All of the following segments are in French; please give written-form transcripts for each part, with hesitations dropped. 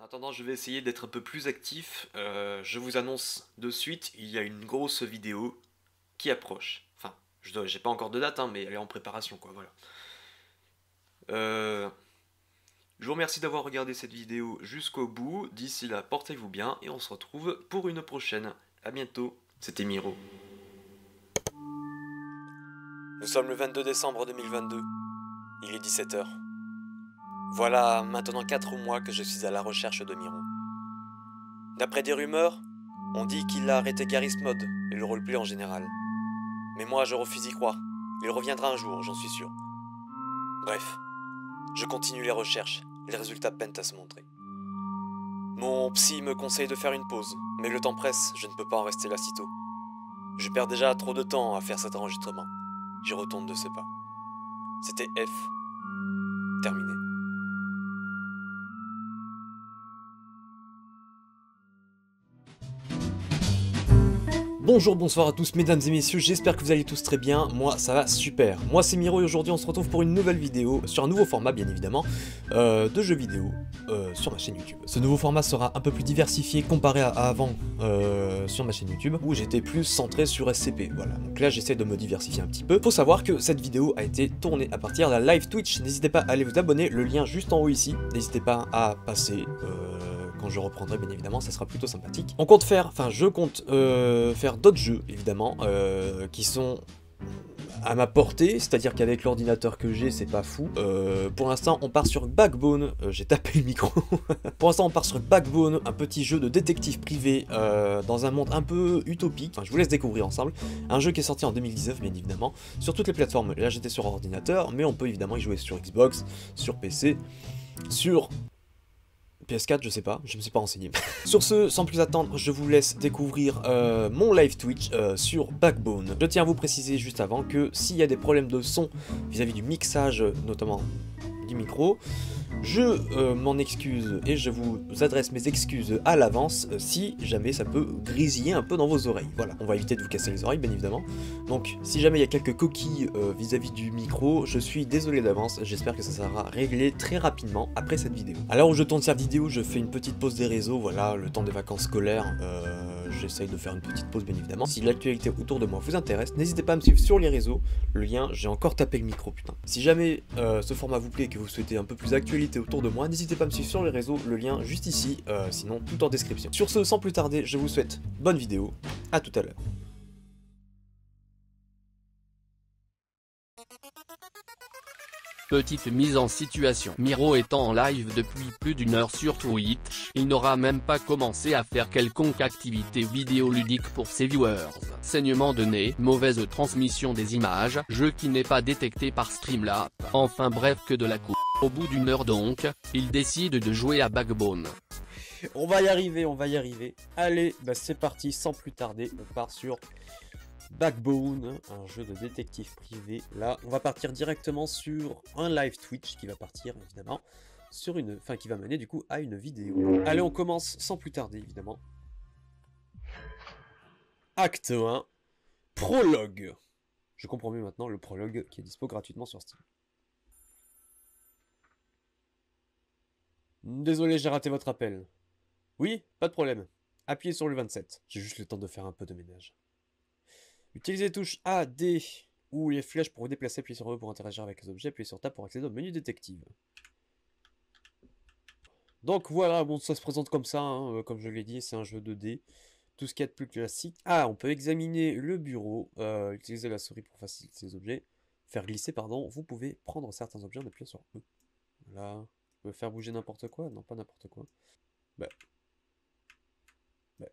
En attendant, je vais essayer d'être un peu plus actif. Je vous annonce de suite, il y a une grosse vidéo qui approche. Enfin, j'ai pas encore de date, hein, mais elle est en préparation, quoi, voilà. Je vous remercie d'avoir regardé cette vidéo jusqu'au bout. D'ici là, portez-vous bien et on se retrouve pour une prochaine. A bientôt, c'était Miro. Nous sommes le 22 décembre 2022. Il est 17 h. Voilà maintenant 4 mois que je suis à la recherche de Miro. D'après des rumeurs, on dit qu'il a arrêté Garry's Mod et le roleplay en général. Mais moi, je refuse d'y croire. Il reviendra un jour, j'en suis sûr. Bref, je continue les recherches. Les résultats peinent à se montrer. Mon psy me conseille de faire une pause, mais le temps presse, je ne peux pas en rester là sitôt. Je perds déjà trop de temps à faire cet enregistrement. J'y retourne de ce pas. C'était F. Terminé. Bonjour, bonsoir à tous mesdames et messieurs, j'espère que vous allez tous très bien, moi ça va super. Moi c'est Miro et aujourd'hui on se retrouve pour une nouvelle vidéo, sur un nouveau format bien évidemment, de jeux vidéo sur ma chaîne YouTube. Ce nouveau format sera un peu plus diversifié comparé à avant sur ma chaîne YouTube, où j'étais plus centré sur SCP, voilà. Donc là j'essaie de me diversifier un petit peu. Faut savoir que cette vidéo a été tournée à partir de la live Twitch, n'hésitez pas à aller vous abonner, le lien juste en haut ici, n'hésitez pas à passer... quand je reprendrai bien évidemment, ça sera plutôt sympathique. On compte faire, enfin je compte faire d'autres jeux évidemment, qui sont à ma portée, c'est-à-dire qu'avec l'ordinateur que j'ai, c'est pas fou. Pour l'instant, on part sur Backbone, j'ai tapé le micro. Pour l'instant, on part sur Backbone, un petit jeu de détective privé dans un monde un peu utopique. Enfin, je vous laisse découvrir ensemble. Un jeu qui est sorti en 2019, bien évidemment, sur toutes les plateformes. Là, j'étais sur ordinateur, mais on peut évidemment y jouer sur Xbox, sur PC, sur... PS4, je sais pas, je me suis pas renseigné. Sur ce, sans plus attendre, je vous laisse découvrir mon live Twitch sur Backbone. Je tiens à vous préciser juste avant que s'il y a des problèmes de son vis-à-vis du mixage, notamment du micro, je m'en excuse et je vous adresse mes excuses à l'avance si jamais ça peut grisiller un peu dans vos oreilles. Voilà, on va éviter de vous casser les oreilles bien évidemment. Donc si jamais il y a quelques coquilles vis-à-vis du micro, je suis désolé d'avance, j'espère que ça sera réglé très rapidement après cette vidéo. À l'heure où je tourne cette vidéo, je fais une petite pause des réseaux, voilà, le temps des vacances scolaires, j'essaye de faire une petite pause bien évidemment. Si l'actualité autour de moi vous intéresse, n'hésitez pas à me suivre sur les réseaux, le lien, j'ai encore tapé le micro putain. Si jamais ce format vous plaît et que vous souhaitez un peu plus d'actualité autour de moi, n'hésitez pas à me suivre sur les réseaux, le lien juste ici, sinon tout en description. Sur ce, sans plus tarder, je vous souhaite bonne vidéo, à tout à l'heure. Petite mise en situation. Miro étant en live depuis plus d'une heure sur Twitch, il n'aura même pas commencé à faire quelconque activité vidéoludique pour ses viewers. Saignement de nez, mauvaise transmission des images, jeu qui n'est pas détecté par Streamlabs, enfin bref que de la coupe. Au bout d'une heure donc, il décide de jouer à Backbone. On va y arriver, on va y arriver. Allez, bah c'est parti, sans plus tarder, on part sur... Backbone, un jeu de détective privé. Là, on va partir directement sur un live Twitch qui va partir évidemment sur une, enfin qui va mener du coup à une vidéo. Allez, on commence sans plus tarder évidemment. Acte 1, prologue. Je comprends mieux maintenant le prologue qui est dispo gratuitement sur Steam. Désolé, j'ai raté votre appel. Oui, pas de problème. Appuyez sur le 27. J'ai juste le temps de faire un peu de ménage. Utilisez les touches A, D ou les flèches pour vous déplacer, appuyez sur E pour interagir avec les objets, appuyez sur Tab pour accéder au menu détective. Donc voilà, bon ça se présente comme ça, hein, comme je l'ai dit, c'est un jeu 2D. Tout ce qu'il y a de plus classique. Ah, on peut examiner le bureau, utiliser la souris pour faciliter les objets, faire glisser, pardon. Vous pouvez prendre certains objets en appuyant sur E. Voilà. Vous pouvez faire bouger n'importe quoi? Non, pas n'importe quoi. Bah. Bah.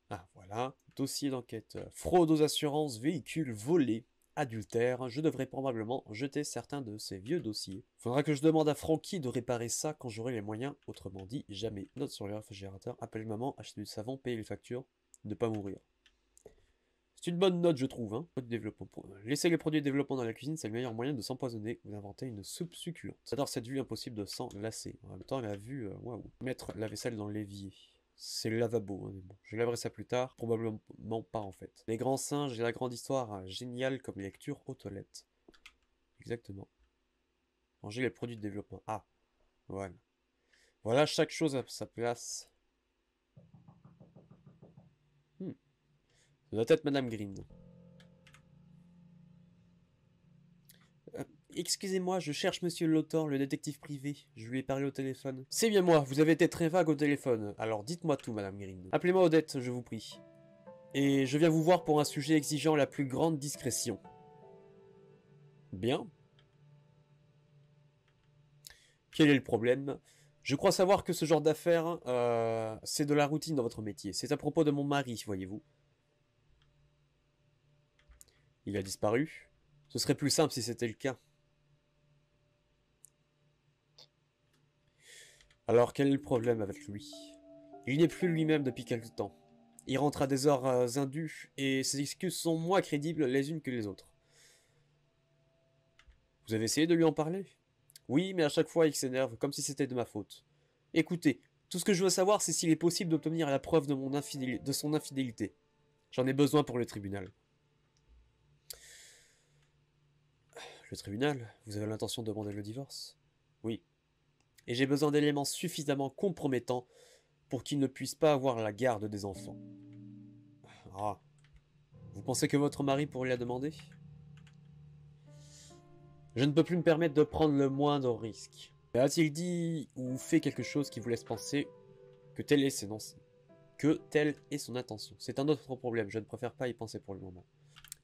Ah, voilà. Dossier d'enquête. Fraude aux assurances, véhicules volés, adultère. Je devrais probablement jeter certains de ces vieux dossiers. Faudra que je demande à Francky de réparer ça quand j'aurai les moyens. Autrement dit, jamais. Note sur le réfrigérateur. Appelle maman, acheter du savon, payer les factures. Ne pas mourir. C'est une bonne note, je trouve. Hein. Laisser les produits de développement dans la cuisine, c'est le meilleur moyen de s'empoisonner. Vous inventez une soupe succulente. J'adore cette vue, impossible de s'en lasser. En même temps, la vue, waouh. Mettre la vaisselle dans l'évier. C'est le lavabo, hein, mais bon. Je laverai ça plus tard. Probablement pas, en fait. Les grands singes et la grande histoire, hein, génial comme lecture aux toilettes. Exactement. Ranger les produits de développement. Ah. Voilà. Voilà chaque chose à sa place. Ça doit être Madame Green. Excusez-moi, je cherche Monsieur Lothar, le détective privé. Je lui ai parlé au téléphone. C'est bien moi, vous avez été très vague au téléphone. Alors dites-moi tout, Madame Green. Appelez-moi Odette, je vous prie. Et je viens vous voir pour un sujet exigeant la plus grande discrétion. Bien. Quel est le problème? Je crois savoir que ce genre d'affaires, c'est de la routine dans votre métier. C'est à propos de mon mari, voyez-vous. Il a disparu. Ce serait plus simple si c'était le cas. Alors, quel est le problème avec lui? Il n'est plus lui-même depuis quelque temps. Il rentre à des heures indues, et ses excuses sont moins crédibles les unes que les autres. Vous avez essayé de lui en parler? Oui, mais à chaque fois il s'énerve, comme si c'était de ma faute. Écoutez, tout ce que je veux savoir, c'est s'il est possible d'obtenir la preuve de son infidélité. J'en ai besoin pour le tribunal. Le tribunal? Vous avez l'intention de demander le divorce? Oui. Et j'ai besoin d'éléments suffisamment compromettants pour qu'il ne puisse pas avoir la garde des enfants. Ah. Vous pensez que votre mari pourrait la demander? Je ne peux plus me permettre de prendre le moindre risque. A-t-il dit ou fait quelque chose qui vous laisse penser que tel est son intention? C'est un autre problème, je ne préfère pas y penser pour le moment.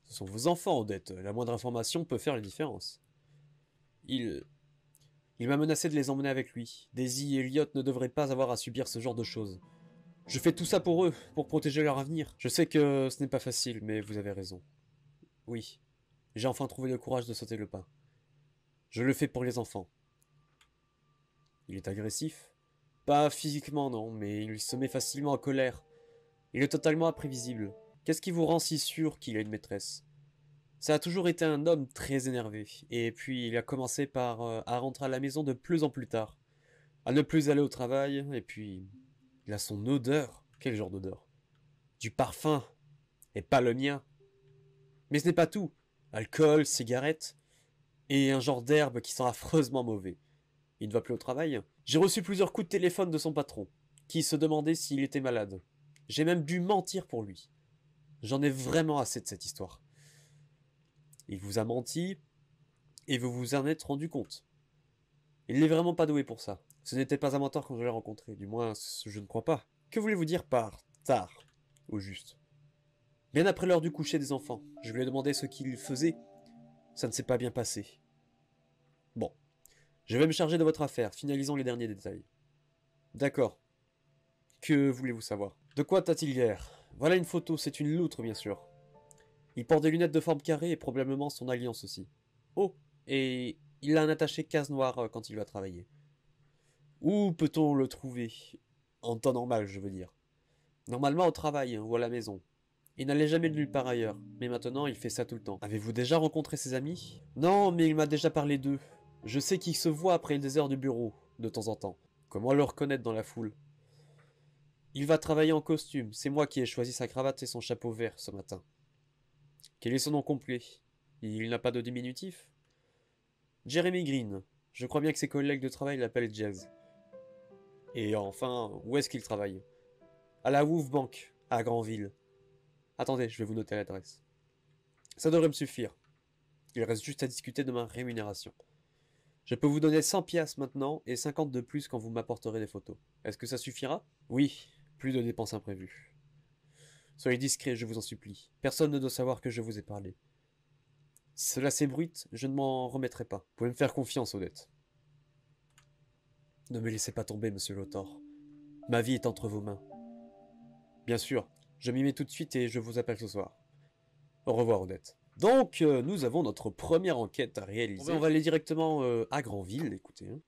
Ce sont vos enfants, Odette. La moindre information peut faire la différence. Il m'a menacé de les emmener avec lui. Daisy et Elliot ne devraient pas avoir à subir ce genre de choses. Je fais tout ça pour eux, pour protéger leur avenir. Je sais que ce n'est pas facile, mais vous avez raison. Oui, j'ai enfin trouvé le courage de sauter le pas. Je le fais pour les enfants. Il est agressif? Pas physiquement, non, mais il se met facilement en colère. Il est totalement imprévisible. Qu'est-ce qui vous rend si sûr qu'il a une maîtresse? Ça a toujours été un homme très énervé, et puis il a commencé à rentrer à la maison de plus en plus tard, à ne plus aller au travail, et puis il a son odeur. Quel genre d'odeur? Du parfum, et pas le mien. Mais ce n'est pas tout. Alcool, cigarettes, et un genre d'herbe qui sent affreusement mauvais. Il ne va plus au travail. J'ai reçu plusieurs coups de téléphone de son patron, qui se demandait s'il était malade. J'ai même dû mentir pour lui. J'en ai vraiment assez de cette histoire. Il vous a menti, et vous vous en êtes rendu compte. Il n'est vraiment pas doué pour ça. Ce n'était pas un menteur quand je l'ai rencontré, du moins je ne crois pas. Que voulez-vous dire par tard, au juste? Bien après l'heure du coucher des enfants, je lui ai demandé ce qu'il faisait. Ça ne s'est pas bien passé. Bon, je vais me charger de votre affaire, finalisons les derniers détails. D'accord. Que voulez-vous savoir? De quoi t'a-t-il l'air? Voilà une photo, c'est une loutre bien sûr. Il porte des lunettes de forme carrée et probablement son alliance aussi. Oh, et il a un attaché case noire quand il va travailler. Où peut-on le trouver? En temps normal, je veux dire. Normalement au travail ou à la maison. Il n'allait jamais de nulle part ailleurs, mais maintenant il fait ça tout le temps. Avez-vous déjà rencontré ses amis? Non, mais il m'a déjà parlé d'eux. Je sais qu'ils se voient après des heures de bureau, de temps en temps. Comment le reconnaître dans la foule? Il va travailler en costume, c'est moi qui ai choisi sa cravate et son chapeau vert ce matin. Quel est son nom complet? Il n'a pas de diminutif? Jeremy Green. Je crois bien que ses collègues de travail l'appellent Jazz. Et enfin, où est-ce qu'il travaille? À la Wolf Bank, à Granville. Attendez, je vais vous noter l'adresse. Ça devrait me suffire. Il reste juste à discuter de ma rémunération. Je peux vous donner 100 piastres maintenant et 50 de plus quand vous m'apporterez des photos. Est-ce que ça suffira? Oui, plus de dépenses imprévues. Soyez discret, je vous en supplie. Personne ne doit savoir que je vous ai parlé. Si cela s'ébruite, je ne m'en remettrai pas. Vous pouvez me faire confiance, Odette. Ne me laissez pas tomber, monsieur Lothar. Ma vie est entre vos mains. Bien sûr, je m'y mets tout de suite et je vous appelle ce soir. Au revoir, Odette. Donc, nous avons notre première enquête à réaliser. On va aller directement à Granville, écoutez. Hein.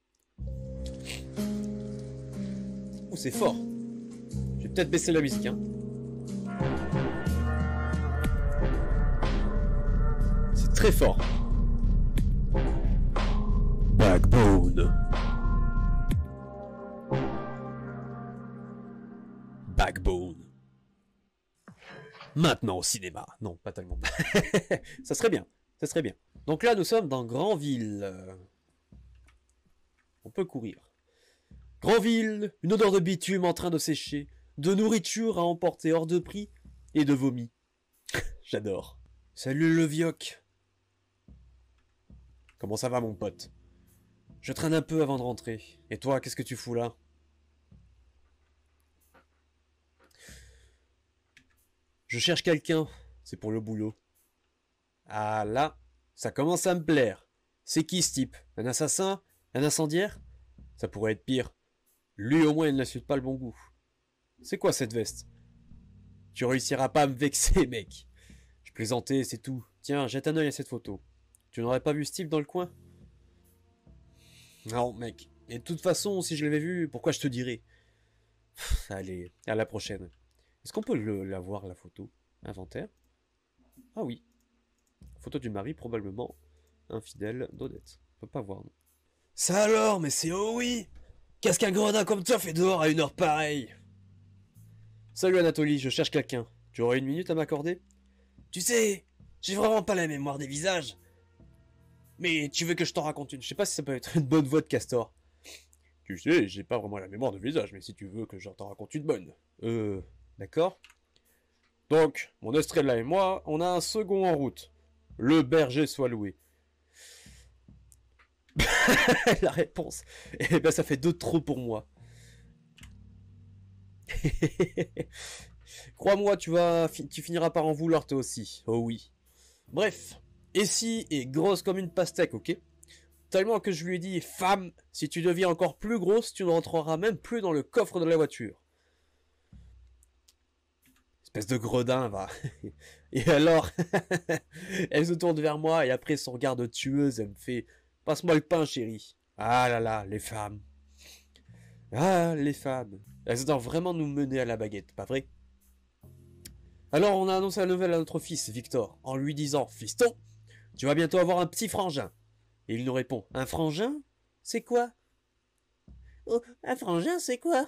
Oh, c'est fort. Je vais peut-être baisser la musique, hein. C'est très fort. Backbone. Backbone. Maintenant au cinéma. Non, pas tellement. Ça serait bien. Ça serait bien. Donc là, nous sommes dans Granville. On peut courir. Grandville, une odeur de bitume en train de sécher, de nourriture à emporter hors de prix, et de vomi. J'adore. Salut le vioc. Comment ça va mon pote? Je traîne un peu avant de rentrer. Et toi, qu'est-ce que tu fous là? Je cherche quelqu'un. C'est pour le boulot. Ah là, ça commence à me plaire. C'est qui ce type? Un assassin? Un incendiaire? Ça pourrait être pire. Lui au moins il n'insulte pas le bon goût. C'est quoi cette veste? Tu réussiras pas à me vexer mec. Je plaisantais, c'est tout. Tiens, jette un œil à cette photo. Tu n'aurais pas vu Steve dans le coin? Non mec. Et de toute façon, si je l'avais vu, pourquoi je te dirais? Allez, à la prochaine. Est-ce qu'on peut la voir la photo? Inventaire? Ah oui. Photo du mari, probablement infidèle d'Odette. On peut pas voir. Non. Ça alors, mais c'est oh oui! Qu'est-ce qu'un gredin comme toi fait dehors à une heure pareille? Salut Anatolie, je cherche quelqu'un. Tu aurais une minute à m'accorder? Tu sais, j'ai vraiment pas la mémoire des visages. Mais tu veux que je t'en raconte une? Je sais pas si ça peut être une bonne voix de castor. Tu sais, j'ai pas vraiment la mémoire de visage, mais si tu veux que je t'en raconte une bonne. D'accord. Donc, mon Estrella et moi, on a un second en route. Le berger soit loué. La réponse. Eh ben, ça fait 2 de trop pour moi. Crois-moi, tu finiras par en vouloir toi aussi. Oh oui. Bref. Essie est grosse comme une pastèque, ok? Tellement que je lui ai dit, femme, si tu deviens encore plus grosse, tu ne rentreras même plus dans le coffre de la voiture. Espèce de gredin, va. Et alors, elle se tourne vers moi et après son regard de tueuse, elle me fait, passe-moi le pain, chérie. Ah là là, les femmes. Ah, les femmes. Elles doivent vraiment nous mener à la baguette, pas vrai? Alors on a annoncé la nouvelle à notre fils, Victor, en lui disant, fiston, tu vas bientôt avoir un petit frangin. Et il nous répond, un frangin? C'est quoi? Oh, un frangin, c'est quoi?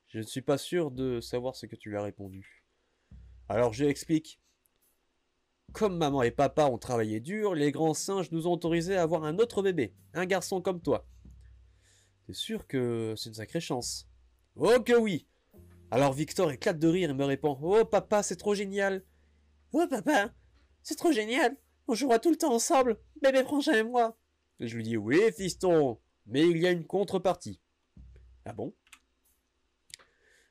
Je ne suis pas sûr de savoir ce que tu lui as répondu. Alors je explique. Comme maman et papa ont travaillé dur, les grands singes nous ont autorisé à avoir un autre bébé, un garçon comme toi. T'es sûr que c'est une sacrée chance? Oh que oui! Alors Victor éclate de rire et me répond, oh papa, c'est trop génial! Oh papa, c'est trop génial! On jouera tout le temps ensemble, bébé frangin et moi! Et je lui dis, oui fiston, mais il y a une contrepartie. Ah bon?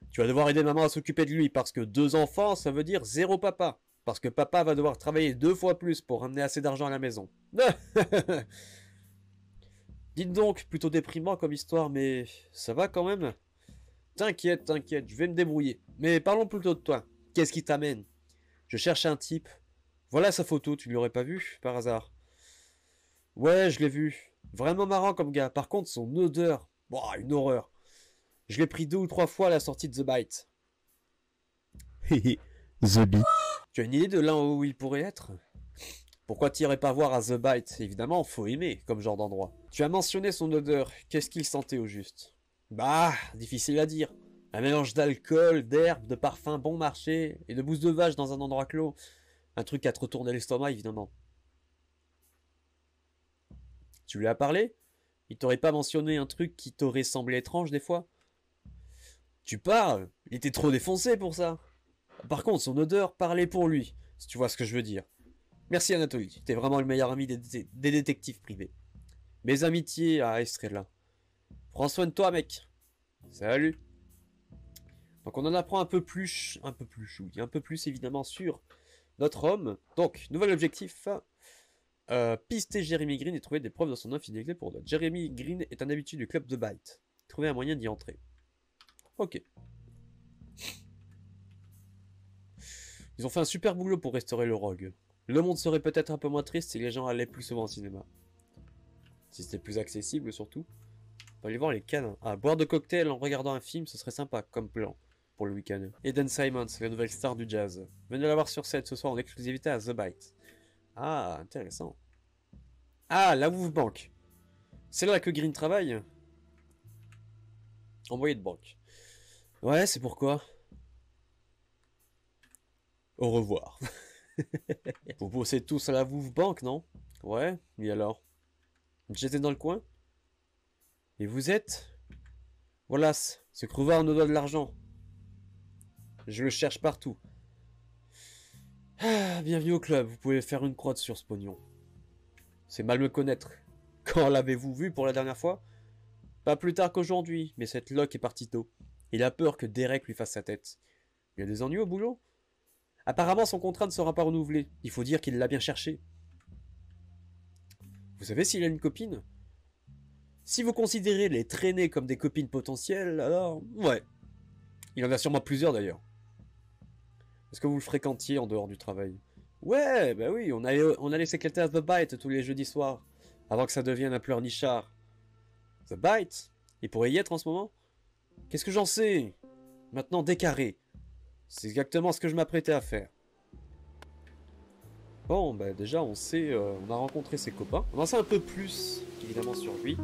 Tu vas devoir aider maman à s'occuper de lui, parce que 2 enfants, ça veut dire 0 papa. Parce que papa va devoir travailler 2 fois plus pour ramener assez d'argent à la maison. Dites donc, plutôt déprimant comme histoire, mais ça va quand même? T'inquiète, t'inquiète, je vais me débrouiller. Mais parlons plutôt de toi. Qu'est-ce qui t'amène? Je cherche un type. Voilà sa photo, tu ne l'aurais pas vu, par hasard? Ouais, je l'ai vu. Vraiment marrant comme gars. Par contre, son odeur, boah, une horreur. Je l'ai pris 2 ou 3 fois à la sortie de The Bite. The Bite. Tu as une idée de là où il pourrait être? Pourquoi t'irais pas voir à The Bite? Évidemment, faut aimer comme genre d'endroit. Tu as mentionné son odeur. Qu'est-ce qu'il sentait au juste? Bah, difficile à dire. Un mélange d'alcool, d'herbe, de parfum bon marché et de bouse de vache dans un endroit clos. Un truc à te retourner l'estomac, évidemment. Tu lui as parlé? Il t'aurait pas mentionné un truc qui t'aurait semblé étrange des fois? Tu parles? Il était trop défoncé pour ça. Par contre, son odeur parlait pour lui, si tu vois ce que je veux dire. Merci Anatolie, t'es vraiment le meilleur ami des détectives privés. Mes amitiés à Estrella. Prends soin de toi, mec. Salut. Donc on en apprend un peu plus évidemment sur notre homme. Donc, nouvel objectif. Pister Jeremy Green et trouver des preuves de son infidélité pour d'autres. Jeremy Green est un habitué du club de Bite. Trouver un moyen d'y entrer. Ok. Ils ont fait un super boulot pour restaurer le rogue. Le monde serait peut-être un peu moins triste si les gens allaient plus souvent au cinéma. Si c'était plus accessible surtout. On va aller voir les cannes. Ah, boire de cocktails en regardant un film, ce serait sympa comme plan pour le week-end. Eden Simons, la nouvelle star du jazz. Venez la voir sur scène ce soir en exclusivité à The Bite. Ah, intéressant. Ah, la Woof Bank. C'est là que Green travaille? Envoyé de banque. Ouais, c'est pourquoi. Au revoir. Vous bossez tous à la Woof Bank, non? Ouais, et alors? J'étais dans le coin? Et vous êtes? Voilà, ce crevard nous doit de l'argent. Je le cherche partout. Ah, bienvenue au club, vous pouvez faire une croix sur ce pognon. C'est mal me connaître. Quand l'avez-vous vu pour la dernière fois? Pas plus tard qu'aujourd'hui, mais cette loque est partie tôt. Il a peur que Derek lui fasse sa tête. Il y a des ennuis au boulot? Apparemment, son contrat ne sera pas renouvelé. Il faut dire qu'il l'a bien cherché. Vous savez s'il a une copine? Si vous considérez les traînées comme des copines potentielles, alors... ouais. Il en a sûrement plusieurs d'ailleurs. Est-ce que vous le fréquentiez en dehors du travail? Ouais, bah oui, on allait s'éclater à The Bite tous les jeudis soirs, avant que ça devienne un pleurnichard. The Bite? Il pourrait y être en ce moment? Qu'est-ce que j'en sais? Maintenant, décarré. C'est exactement ce que je m'apprêtais à faire. Bon, bah déjà, on sait, on a rencontré ses copains. On en sait un peu plus, évidemment, sur lui.